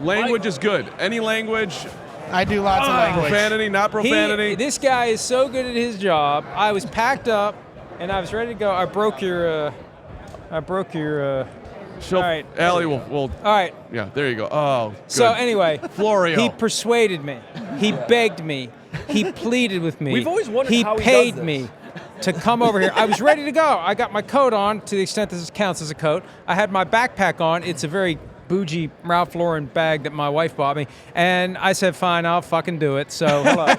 Language is good. Any language. I do lots of language. Profanity, not profanity. This guy is so good at his job. I was packed up, and I was ready to go. I broke your. All right. Allie will. All right. Yeah, there you go. Oh, good. So anyway, Florio. He persuaded me. He begged me. He pleaded with me. We've always wondered he how he paid does this. me to come over here. I was ready to go. I got my coat on, to the extent this counts as a coat. I had my backpack on. It's a very bougie Ralph Lauren bag that my wife bought me. And I said, fine, I'll fucking do it. So, hello.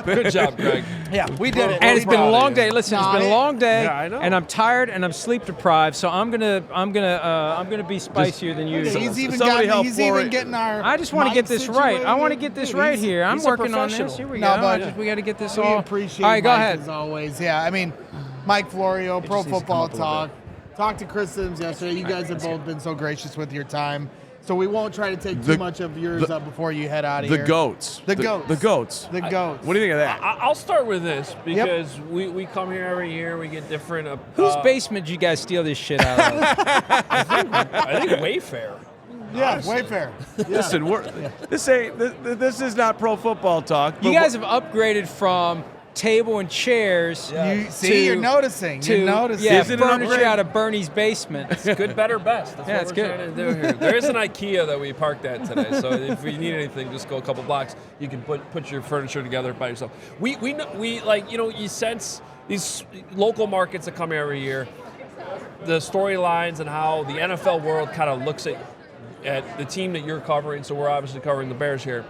Good job, Greg. Yeah, we did it. And it's been a long day. Listen, it's been a long day, Yeah, I know. and I'm tired and I'm sleep deprived. So I'm gonna be spicier than usual. He's even Somebody help he's Florio. even getting our. I just want to get this right. I want to get this right here. I'm he's a working on this. professional. Here we No, go. but We got to get this We all. appreciate All right, go Mike ahead. as always. Yeah, I mean, Mike Florio, Pro just needs to come Football up a little Talk. Talked to Chris Sims yesterday. You guys have both been so gracious with your time. So we won't try to take too much of yours up before you head out of The here. goats. The goats. The goats. The goats. What do you think of that? I'll start with this because we come here every year. We get different. Whose basement did you guys steal this shit out of? I think Wayfair. Yeah, Wayfair. Yeah. Listen, this is not pro football talk. You but guys have upgraded from table and chairs You see, to- you're noticing. to You're noticing. yeah, Isn't it an furniture upgrade? out of Bernie's basement. It's good, better, best. That's Yeah, what it's we're good. trying to do here. There is an IKEA that we parked at today, so if you need anything, just go a couple blocks. You can put your furniture together by yourself. We like, you sense these local markets that come every year, the storylines and how the NFL world kind of looks at the team that you're covering. So we're obviously covering the Bears here.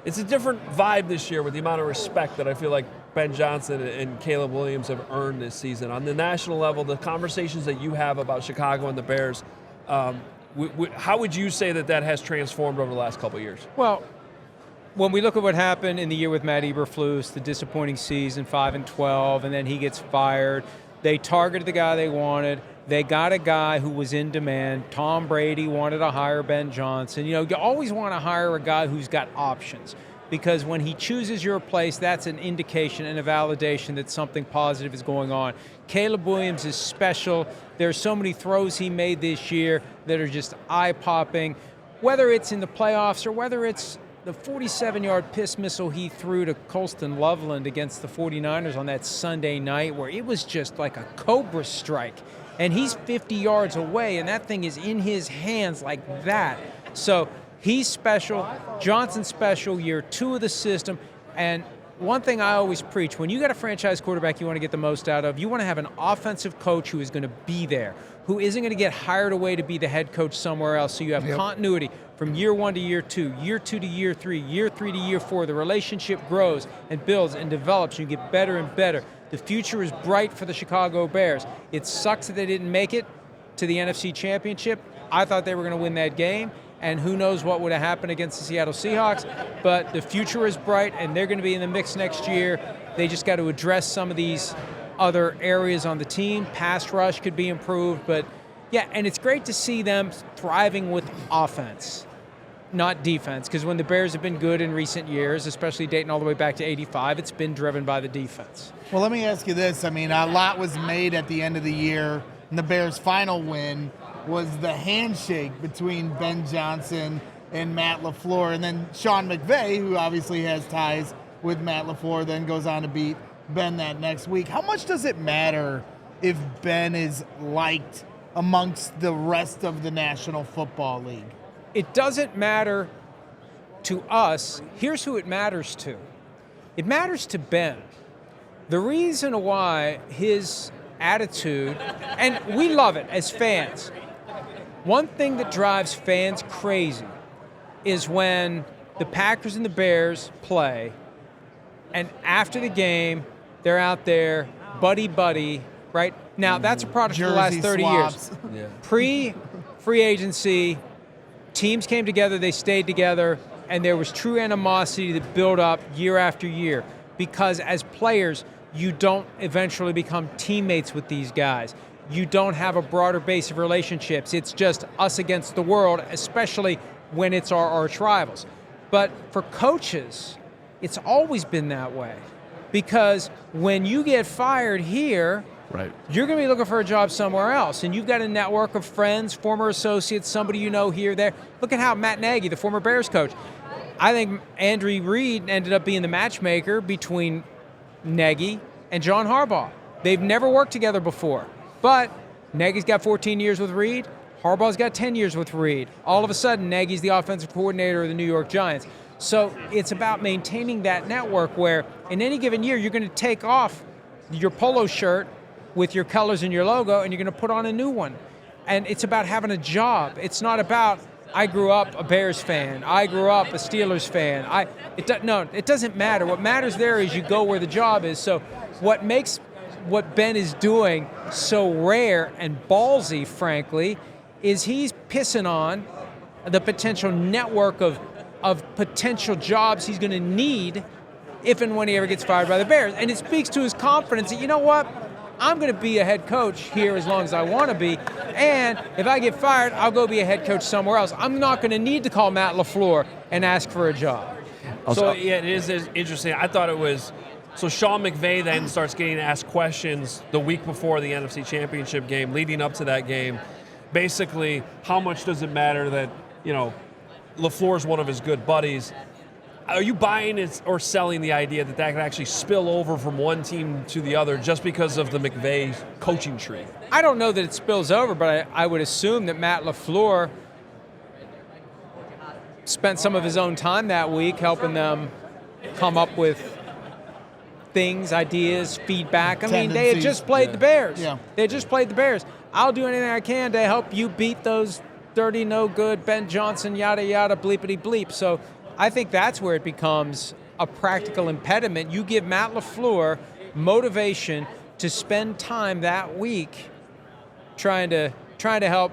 It's a different vibe this year with the amount of respect that I feel like Ben Johnson and Caleb Williams have earned this season. On the national level, the conversations that you have about Chicago and the Bears, how would you say that has transformed over the last couple of years? Well, when we look at what happened in the year with Matt Eberflus, the disappointing season, 5-12, and then he gets fired, they targeted the guy they wanted. They got a guy who was in demand. Tom Brady wanted to hire Ben Johnson. You always want to hire a guy who's got options, because when he chooses your place, that's an indication and a validation that something positive is going on. Caleb Williams is special. There are so many throws he made this year that are just eye-popping, whether it's in the playoffs or whether it's the 47-yard piss missile he threw to Colston Loveland against the 49ers on that Sunday night, where it was just like a cobra strike. And he's 50 yards away, and that thing is in his hands like that. So he's special. Johnson's special, year 2 of the system. And one thing I always preach, when you got a franchise quarterback you want to get the most out of, you want to have an offensive coach who is going to be there, who isn't going to get hired away to be the head coach somewhere else. So you have continuity from year 1 to year 2, year 2 to year 3, year 3 to year 4. The relationship grows and builds and develops. You get better and better. The future is bright for the Chicago Bears. It sucks that they didn't make it to the NFC Championship. I thought they were going to win that game, and who knows what would have happened against the Seattle Seahawks. But the future is bright, and they're going to be in the mix next year. They just got to address some of these other areas on the team. Pass rush could be improved, but yeah, and it's great to see them thriving with offense, not defense, because when the Bears have been good in recent years, especially dating all the way back to '85, it's been driven by the defense. Well, let me ask you this. I mean, a lot was made at the end of the year, and the Bears' final win was the handshake between Ben Johnson and Matt LaFleur, and then Sean McVay, who obviously has ties with Matt LaFleur, then goes on to beat Ben that next week. How much does it matter if Ben is liked amongst the rest of the National Football League? It doesn't matter to us. Here's who it matters to. It matters to Ben. The reason why his attitude, and we love it as fans. One thing that drives fans crazy is when the Packers and the Bears play, and after the game, they're out there, buddy, right? Now, that's a product of the last 30 years. Yeah. Pre-free agency, teams came together, they stayed together, and there was true animosity that built up year after year, because as players, you don't eventually become teammates with these guys. You don't have a broader base of relationships. It's just us against the world, especially when it's our arch rivals. But for coaches, it's always been that way. Because when you get fired here, Right. you're going to be looking for a job somewhere else. And you've got a network of friends, former associates, somebody you know here, there. Look at how Matt Nagy, the former Bears coach, I think Andy Reid ended up being the matchmaker between Nagy and John Harbaugh. They've never worked together before. But Nagy's got 14 years with Reid. Harbaugh's got 10 years with Reid. All of a sudden, Nagy's the offensive coordinator of the New York Giants. So it's about maintaining that network where in any given year, you're going to take off your polo shirt with your colors and your logo, and you're going to put on a new one. And it's about having a job. It's not about, I grew up a Bears fan. I grew up a Steelers fan. It doesn't matter. What matters there is you go where the job is. So what makes what Ben is doing so rare and ballsy, frankly, is he's pissing on the potential network of potential jobs he's going to need if and when he ever gets fired by the Bears. And it speaks to his confidence that, you know what, I'm going to be a head coach here as long as I want to be, and if I get fired, I'll go be a head coach somewhere else. I'm not going to need to call Matt LaFleur and ask for a job. So yeah, it is interesting. I thought it was, so Sean McVay then starts getting asked questions the week before the NFC Championship game, leading up to that game. Basically, how much does it matter that, LaFleur's one of his good buddies? Are you buying it or selling the idea that could actually spill over from one team to the other just because of the McVay coaching tree? I don't know that it spills over, but I would assume that Matt LaFleur spent some of his own time that week helping them come up with things, ideas, feedback. I mean, they had just played the Bears. Yeah. They had just played the Bears. I'll do anything I can to help you beat those dirty, no good, Ben Johnson, yada, yada, bleepity bleep. So I think that's where it becomes a practical impediment. You give Matt LaFleur motivation to spend time that week trying to help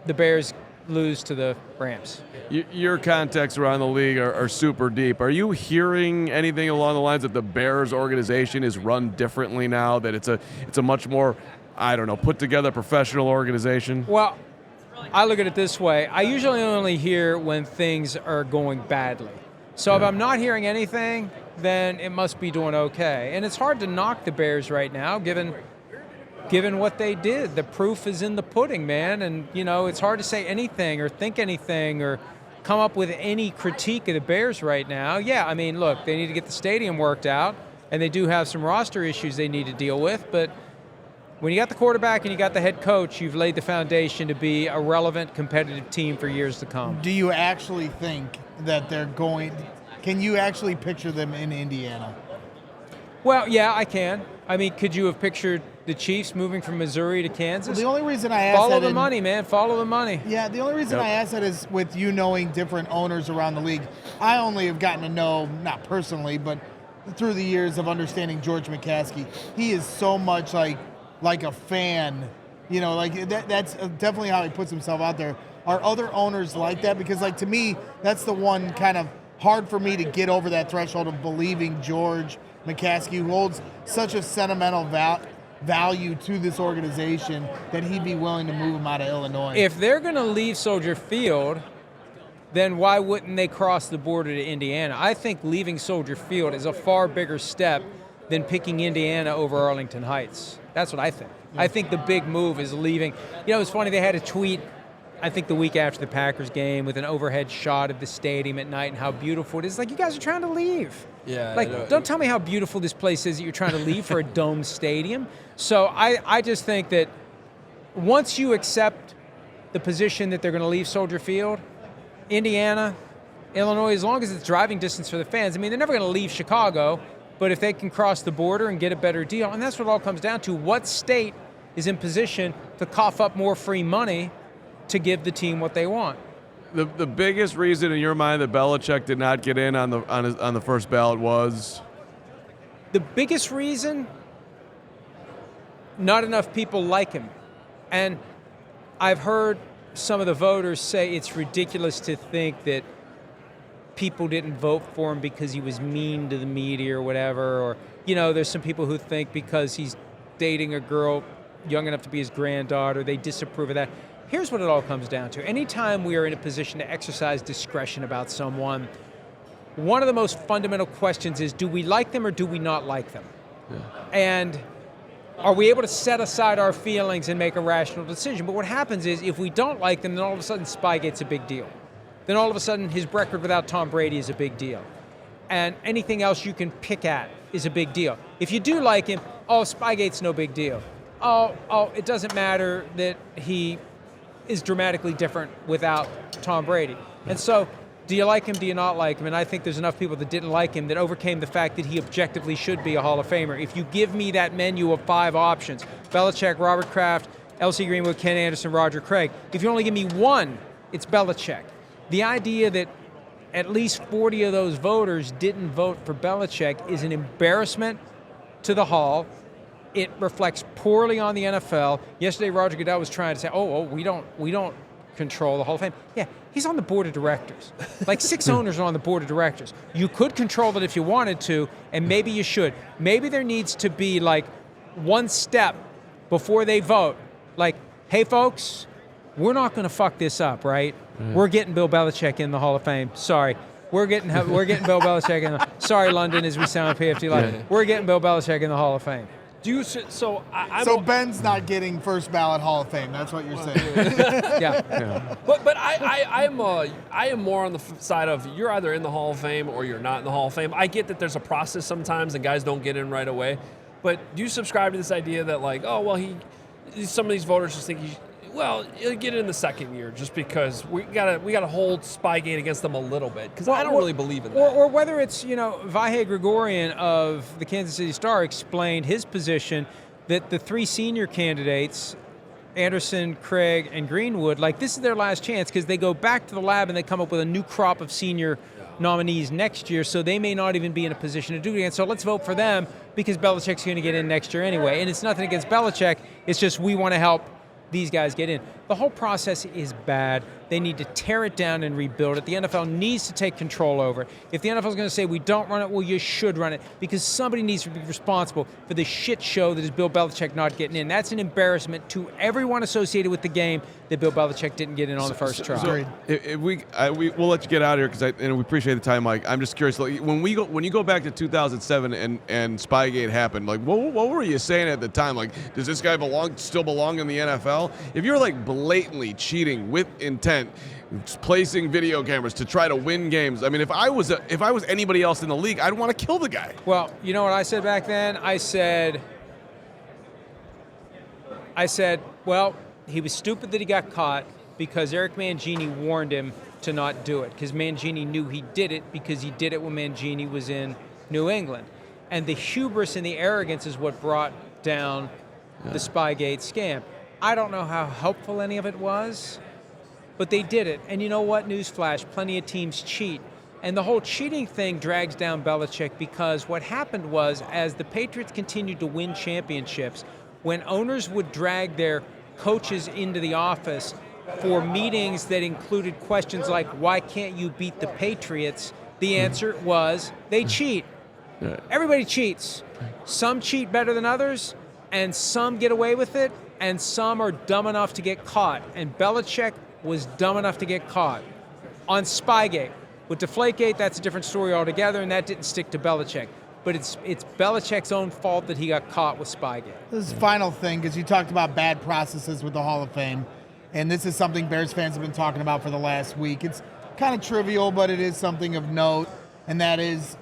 the Bears lose to the Rams. Your contacts around the league are super deep. Are you hearing anything along the lines that the Bears organization is run differently now, that it's a much more, put together professional organization? Well, I look at it this way. I usually only hear when things are going badly. So if I'm not hearing anything, then it must be doing okay. And it's hard to knock the Bears right now, given what they did. The proof is in the pudding, man. And, it's hard to say anything or think anything or come up with any critique of the Bears right now. Yeah, I mean, look, they need to get the stadium worked out, and they do have some roster issues they need to deal with, but when you got the quarterback and you got the head coach, you've laid the foundation to be a relevant, competitive team for years to come. Do you actually think that can you actually picture them in Indiana? Well, yeah, I can. I mean, could you have pictured the Chiefs moving from Missouri to Kansas? Well, the only reason I asked Follow the money, man. Follow the money. Yeah, the only reason I asked that is with you knowing different owners around the league. I only have gotten to know, not personally, but through the years of understanding George McCaskey. He is so much like a fan, that's definitely how he puts himself out there. Are other owners like that? Because, to me, that's the one kind of hard for me to get over that threshold of believing George McCaskey, who holds such a sentimental value to this organization, that he'd be willing to move him out of Illinois. If they're going to leave Soldier Field, then why wouldn't they cross the border to Indiana? I think leaving Soldier Field is a far bigger step than picking Indiana over Arlington Heights. That's what I think. I think the big move is leaving. It's funny, they had a tweet, I think the week after the Packers game, with an overhead shot of the stadium at night and how beautiful it is. You guys are trying to leave. Yeah. Don't tell me how beautiful this place is that you're trying to leave for a domed stadium. So I just think that once you accept the position that they're going to leave Soldier Field, Indiana, Illinois, as long as it's driving distance for the fans, they're never going to leave Chicago. But if they can cross the border and get a better deal, and that's what it all comes down to, what state is in position to cough up more free money to give the team what they want? The biggest reason in your mind that Belichick did not get in on the first ballot was? The biggest reason, not enough people like him. And I've heard some of the voters say it's ridiculous to think that people didn't vote for him because he was mean to the media or whatever, or there's some people who think because he's dating a girl young enough to be his granddaughter, they disapprove of that. Here's what it all comes down to. Anytime we are in a position to exercise discretion about someone, one of the most fundamental questions is, do we like them or do we not like them? Yeah. And are we able to set aside our feelings and make a rational decision? But what happens is, if we don't like them, then all of a sudden Spygate's a big deal. Then all of a sudden his record without Tom Brady is a big deal. And anything else you can pick at is a big deal. If you do like him, Spygate's no big deal. It doesn't matter that he is dramatically different without Tom Brady. And so, do you like him, do you not like him? And I think there's enough people that didn't like him that overcame the fact that he objectively should be a Hall of Famer. If you give me that menu of 5 options, Belichick, Robert Kraft, L.C. Greenwood, Ken Anderson, Roger Craig, if you only give me one, it's Belichick. The idea that at least 40 of those voters didn't vote for Belichick is an embarrassment to the Hall. It reflects poorly on the NFL. Yesterday, Roger Goodell was trying to say, we don't control the Hall of Fame. Yeah, he's on the board of directors. Like 6 owners are on the board of directors. You could control it if you wanted to, and maybe you should. Maybe there needs to be like one step before they vote. Like, hey folks, we're not going to fuck this up, right? We're getting Bill Belichick in the Hall of Fame. Sorry. We're getting Bill Belichick in the... Sorry, London, as we sound PFT Live. Yeah. We're getting Bill Belichick in the Hall of Fame. So Ben's not getting first ballot Hall of Fame. That's what you're saying. Yeah. But I am more on the side of, you're either in the Hall of Fame or you're not in the Hall of Fame. I get that there's a process sometimes and guys don't get in right away. But do you subscribe to this idea that like, some of these voters just think he'll get in the second year just because we gotta hold Spygate against them a little bit, because I don't really believe in that. Or whether it's, Vahe Gregorian of the Kansas City Star explained his position that the 3 senior candidates, Anderson, Craig, and Greenwood, like this is their last chance because they go back to the lab and they come up with a new crop of senior nominees next year, so they may not even be in a position to do it again. So let's vote for them because Belichick's going to get in next year anyway. And it's nothing against Belichick. It's just we want to help these guys get in. The whole process is bad. They need to tear it down and rebuild it. The NFL needs to take control over it. If the NFL is going to say we don't run it, well, you should run it, because somebody needs to be responsible for the shit show that is Bill Belichick not getting in. That's an embarrassment to everyone associated with the game that Bill Belichick didn't get in on the first try. So we'll let you get out of here and we appreciate the time, Mike. I'm just curious, like, when you go back to 2007 and Spygate happened, like what were you saying at the time? Like, does this guy still belong in the NFL? If you're like blatantly cheating with intent, placing video cameras to try to win games, I mean, if I was anybody else in the league, I'd want to kill the guy. Well, you know what I said back then? I said, well, he was stupid that he got caught because Eric Mangini warned him to not do it, because Mangini knew he did it because he did it when Mangini was in New England. And the hubris and the arrogance is what brought down the Spygate scam. I don't know how helpful any of it was, but they did it. And you know what? Newsflash, plenty of teams cheat. And the whole cheating thing drags down Belichick, because what happened was, as the Patriots continued to win championships, when owners would drag their coaches into the office for meetings that included questions like, why can't you beat the Patriots? The answer was, they cheat. Everybody cheats. Some cheat better than others, and some get away with it, and some are dumb enough to get caught. And Belichick was dumb enough to get caught on Spygate. With Deflategate, that's a different story altogether, and that didn't stick to Belichick. But it's Belichick's own fault that he got caught with Spygate. This is the final thing, because you talked about bad processes with the Hall of Fame, and this is something Bears fans have been talking about for the last week. It's kind of trivial, but it is something of note, and that is,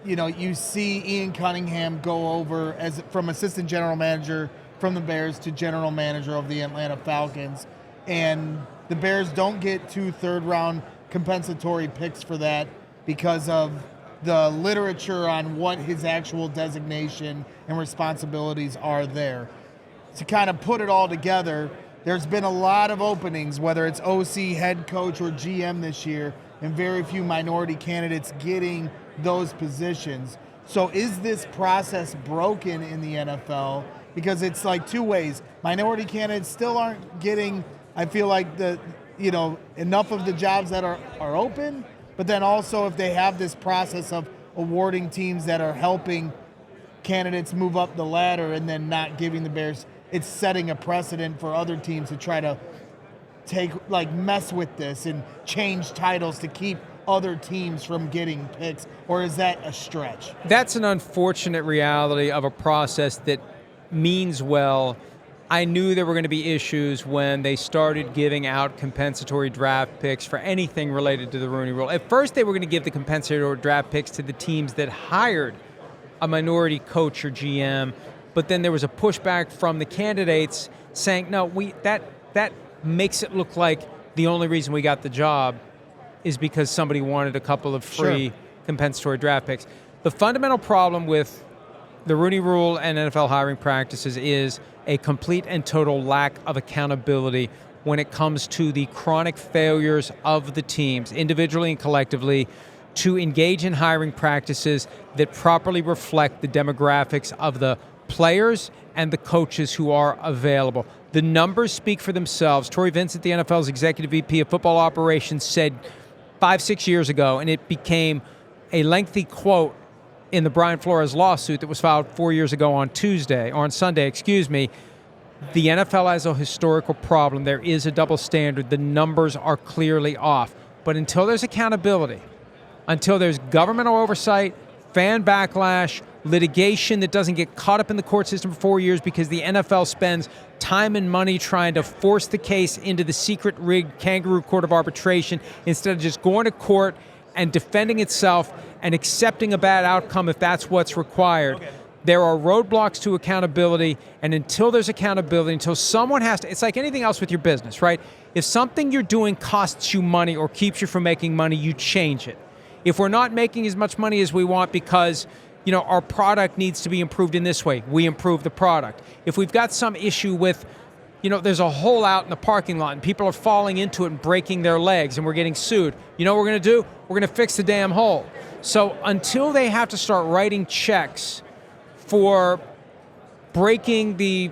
you see Ian Cunningham go over from assistant general manager from the Bears to general manager of the Atlanta Falcons, and the Bears don't get 2 third-round compensatory picks for that because of the literature on what his actual designation and responsibilities are there. To kind of put it all together, there's been a lot of openings, whether it's OC, head coach, or GM this year, and very few minority candidates getting those positions. So is this process broken in the NFL? Because it's like 2 ways. Minority candidates still aren't getting, I feel like, enough of the jobs that are open, but then also if they have this process of awarding teams that are helping candidates move up the ladder and then not giving the Bears, it's setting a precedent for other teams to try to mess with this and change titles to keep other teams from getting picks, or is that a stretch? That's an unfortunate reality of a process that means well. I knew there were going to be issues when they started giving out compensatory draft picks for anything related to the Rooney Rule. At first, they were going to give the compensatory draft picks to the teams that hired a minority coach or GM, but then there was a pushback from the candidates saying, no, that makes it look like the only reason we got the job is because somebody wanted a couple of free compensatory draft picks. The fundamental problem with the Rooney Rule and NFL hiring practices is a complete and total lack of accountability when it comes to the chronic failures of the teams, individually and collectively, to engage in hiring practices that properly reflect the demographics of the players and the coaches who are available. The numbers speak for themselves. Tory Vincent, the NFL's executive VP of football operations, said 5-6 years ago, and it became a lengthy quote in the Brian Flores lawsuit that was filed 4 years ago on Sunday, the NFL has a historical problem. There is a double standard. The numbers are clearly off. But until there's accountability, until there's governmental oversight, fan backlash, litigation that doesn't get caught up in the court system for 4 years because the NFL spends time and money trying to force the case into the secret rigged kangaroo court of arbitration instead of just going to court and defending itself and accepting a bad outcome if that's what's required. There are roadblocks to accountability, and until there's accountability, until someone has to, it's like anything else with your business, right? If something you're doing costs you money or keeps you from making money, you change it. If we're not making as much money as we want because our product needs to be improved in this way, we improve the product. If we've got some issue with there's a hole out in the parking lot and people are falling into it and breaking their legs and we're getting sued. You know what we're going to do? We're going to fix the damn hole. So until they have to start writing checks for breaking the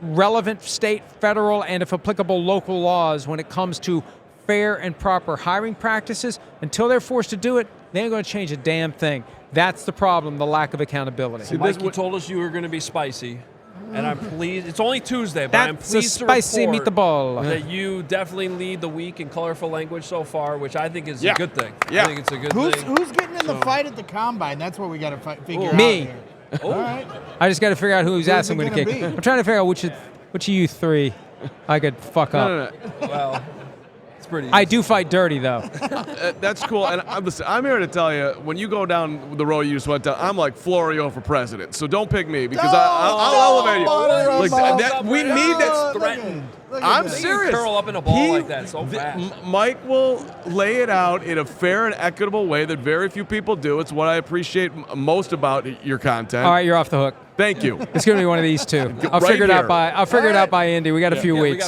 relevant state, federal, and if applicable, local laws when it comes to fair and proper hiring practices, until they're forced to do it, they ain't going to change a damn thing. That's the problem, the lack of accountability. See, Mike, you told us you were going to be spicy. And I'm pleased. It's only Tuesday, but I'm pleased to spicy report meatball that you definitely lead the week in colorful language so far, which I think is a good thing. Yeah. I think it's a good thing. Who's getting in the fight at the combine? That's what we got to figure out. Me. Here. All right. I just got to figure out who's ass I'm it going to gonna kick. be? I'm trying to figure out which of you three I could fuck up. No. Well, it's pretty easy. I do fight dirty, though. That's cool. And listen, I'm here to tell you, when you go down the road you just went down, I'm like Florio for president. So don't pick me because I'll elevate you. We need that. Threatened. I'm serious. Curl up in a ball like that so fast. Mike will lay it out in a fair and equitable way that very few people do. It's what I appreciate most about your content. All right, you're off the hook. Thank you. It's going to be one of these two. I'll Right figure it out here. by Indy. We got a few weeks.